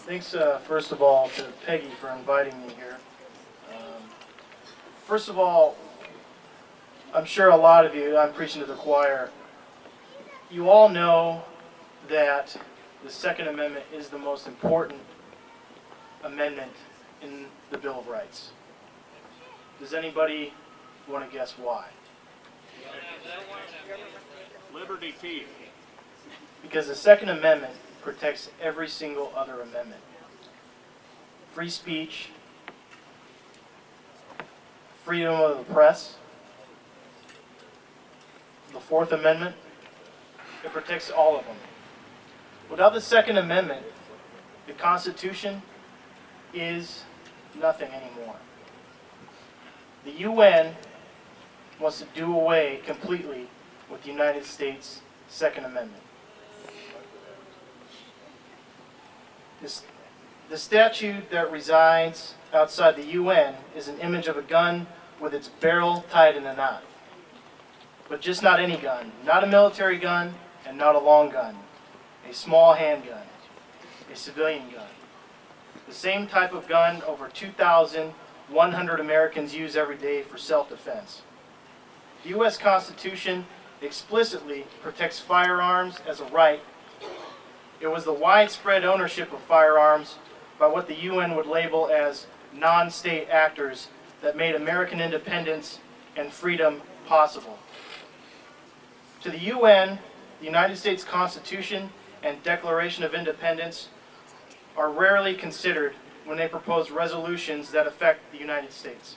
Thanks, first of all, to Peggy for inviting me here. First of all, I'm sure a lot of you, I'm preaching to the choir, you all know that the Second Amendment is the most important amendment in the Bill of Rights. Does anybody want to guess why? Liberty teeth. Because the Second Amendment protects every single other amendment. Free speech, freedom of the press, the Fourth Amendment, it protects all of them. Without the Second Amendment, the Constitution is nothing anymore. The UN wants to do away completely with the United States Second Amendment. The statue that resides outside the UN is an image of a gun with its barrel tied in a knot. But just not any gun, not a military gun and not a long gun, a small handgun, a civilian gun. The same type of gun over 2,100 Americans use every day for self-defense. The U.S. Constitution explicitly protects firearms as a right. It was the widespread ownership of firearms by what the UN would label as non-state actors that made American independence and freedom possible. To the UN, the United States Constitution and Declaration of Independence are rarely considered when they propose resolutions that affect the United States.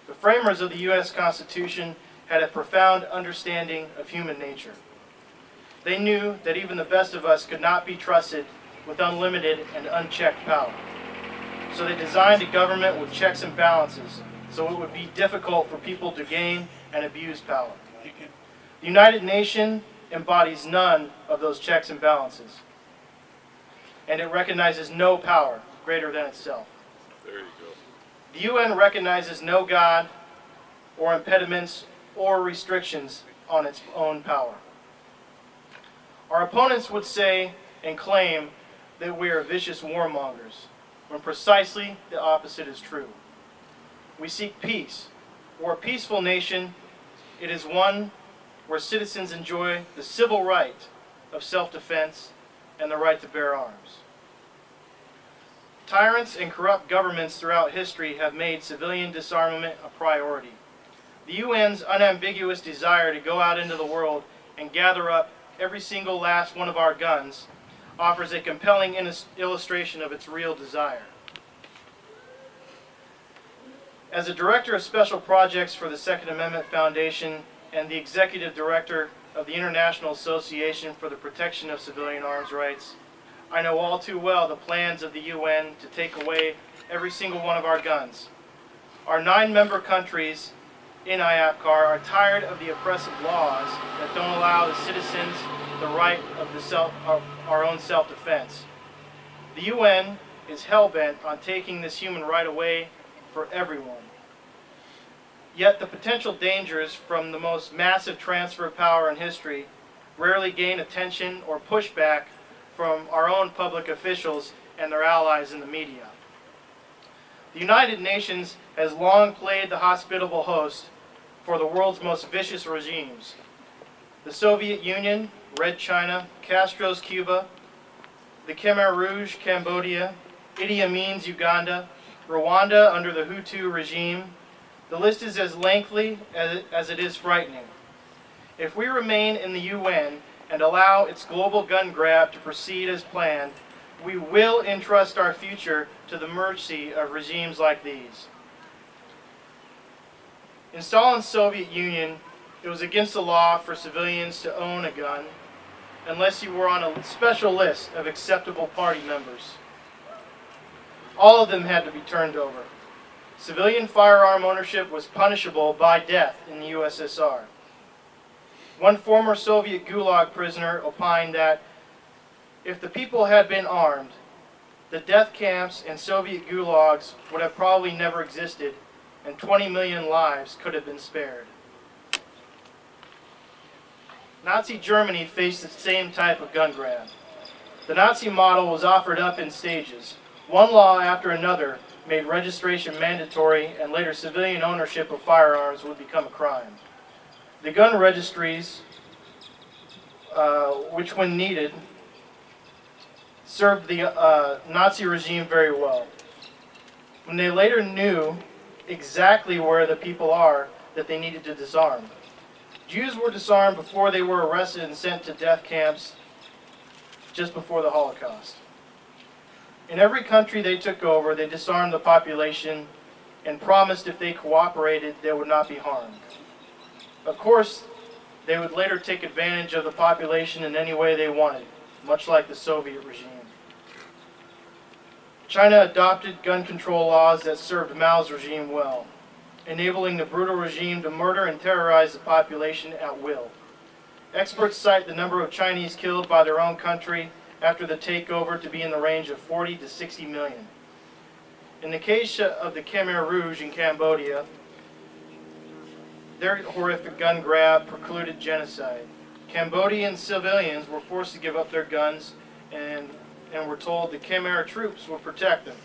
The framers of the U.S. Constitution had a profound understanding of human nature. They knew that even the best of us could not be trusted with unlimited and unchecked power. So they designed a government with checks and balances, so it would be difficult for people to gain and abuse power. The United Nations embodies none of those checks and balances, and it recognizes no power greater than itself. There you go. The UN recognizes no God or impediments or restrictions on its own power. Our opponents would say and claim that we are vicious warmongers, when precisely the opposite is true. We seek peace. For a peaceful nation, it is one where citizens enjoy the civil right of self-defense and the right to bear arms. Tyrants and corrupt governments throughout history have made civilian disarmament a priority. The UN's unambiguous desire to go out into the world and gather up every single last one of our guns offers a compelling illustration of its real desire. As a director of special projects for the Second Amendment Foundation and the executive director of the International Association for the Protection of Civilian Arms Rights, I know all too well the plans of the UN to take away every single one of our guns. Our 9 member countries in IAPCAR are tired of the oppressive laws that don't allow the citizens the right of our own self-defense. The UN is hell-bent on taking this human right away for everyone. Yet the potential dangers from the most massive transfer of power in history rarely gain attention or pushback from our own public officials and their allies in the media. The United Nations has long played the hospitable host for the world's most vicious regimes. The Soviet Union, Red China, Castro's Cuba, the Khmer Rouge Cambodia, Idi Amin's Uganda, Rwanda under the Hutu regime. The list is as lengthy as it is frightening. If we remain in the UN and allow its global gun grab to proceed as planned, we will entrust our future to the mercy of regimes like these. In Stalin's Soviet Union, it was against the law for civilians to own a gun unless you were on a special list of acceptable party members. All of them had to be turned over. Civilian firearm ownership was punishable by death in the USSR. One former Soviet Gulag prisoner opined that if the people had been armed, the death camps and Soviet gulags would have probably never existed, and 20 million lives could have been spared. Nazi Germany faced the same type of gun grab. The Nazi model was offered up in stages. One law after another made registration mandatory, and later civilian ownership of firearms would become a crime. The gun registries, which when needed, served the Nazi regime very well. When they later knew exactly where the people are that they needed to disarm. Jews were disarmed before they were arrested and sent to death camps just before the Holocaust. In every country they took over, they disarmed the population and promised if they cooperated, they would not be harmed. Of course, they would later take advantage of the population in any way they wanted, much like the Soviet regime. China adopted gun control laws that served Mao's regime well, enabling the brutal regime to murder and terrorize the population at will. Experts cite the number of Chinese killed by their own country after the takeover to be in the range of 40 to 60 million. In the case of the Khmer Rouge in Cambodia, their horrific gun grab precluded genocide. Cambodian civilians were forced to give up their guns and were told the Khmer troops would protect them.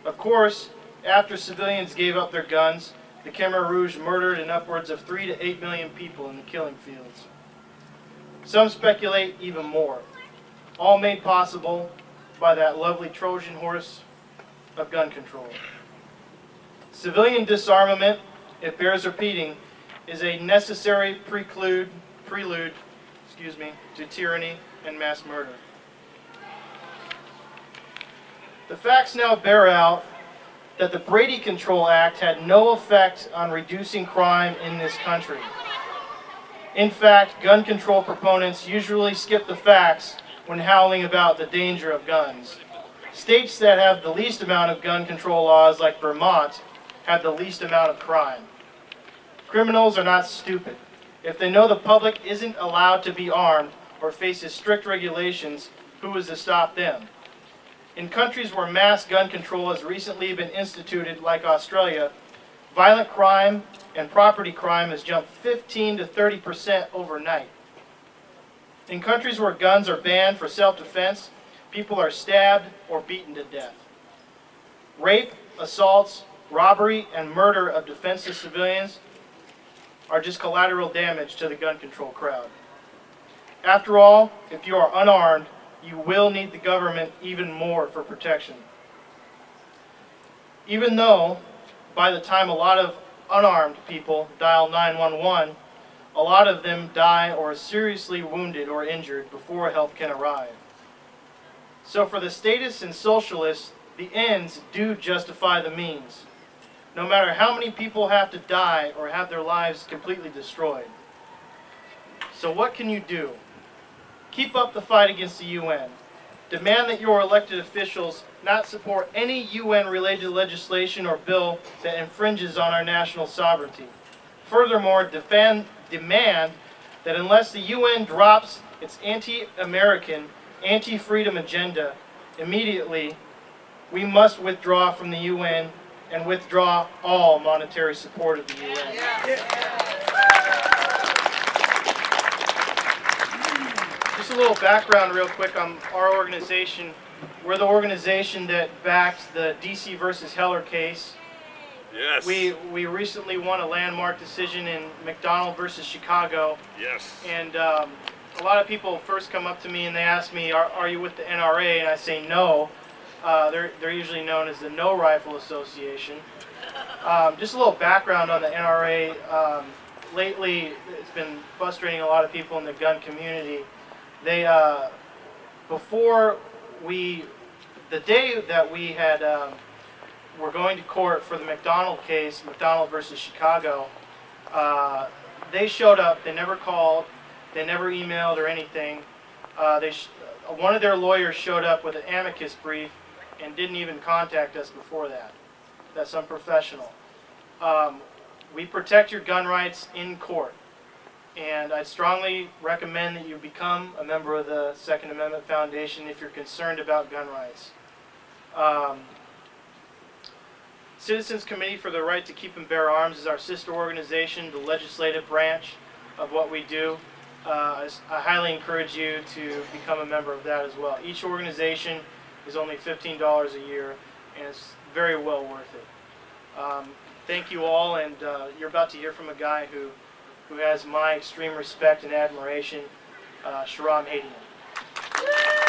Of course, after civilians gave up their guns, the Khmer Rouge murdered in upwards of 3 to 8 million people in the killing fields. Some speculate even more, all made possible by that lovely Trojan horse of gun control. Civilian disarmament, it bears repeating, is a necessary prelude to tyranny and mass murder. The facts now bear out that the Brady Control Act had no effect on reducing crime in this country. In fact, gun control proponents usually skip the facts when howling about the danger of guns. States that have the least amount of gun control laws, like Vermont, have the least amount of crime. Criminals are not stupid. If they know the public isn't allowed to be armed or faces strict regulations, who is to stop them? In countries where mass gun control has recently been instituted, like Australia, violent crime and property crime has jumped 15 to 30% overnight. In countries where guns are banned for self-defense, people are stabbed or beaten to death. Rape, assaults, robbery, and murder of defenseless civilians are just collateral damage to the gun control crowd. After all, if you are unarmed, you will need the government even more for protection. Even though, by the time a lot of unarmed people dial 911, a lot of them die or are seriously wounded or injured before help can arrive. So for the statists and socialists, the ends do justify the means, no matter how many people have to die or have their lives completely destroyed. So what can you do? Keep up the fight against the UN. Demand that your elected officials not support any UN-related legislation or bill that infringes on our national sovereignty. Furthermore, demand that unless the UN drops its anti-American, anti-freedom agenda immediately, we must withdraw from the UN and withdraw all monetary support of the UN. Just a little background real quick on our organization. We're the organization that backed the DC versus Heller case. Yes. We recently won a landmark decision in McDonald versus Chicago. Yes. And a lot of people first come up to me and they ask me, are you with the NRA? And I say no. They're usually known as the No Rifle Association. Just a little background on the NRA. Lately, it's been frustrating a lot of people in the gun community. They, the day that we had, were going to court for the McDonald case, McDonald versus Chicago, they showed up. They never called. They never emailed or anything. One of their lawyers showed up with an amicus brief and didn't even contact us before that. That's unprofessional. We protect your gun rights in court. And I'd strongly recommend that you become a member of the Second Amendment Foundation if you're concerned about gun rights. Citizens Committee for the Right to Keep and Bear Arms is our sister organization, the legislative branch of what we do. I highly encourage you to become a member of that as well. Each organization is only $15 a year, and it's very well worth it. Thank you all, and you're about to hear from a guy who has my extreme respect and admiration, Sharam Hadian.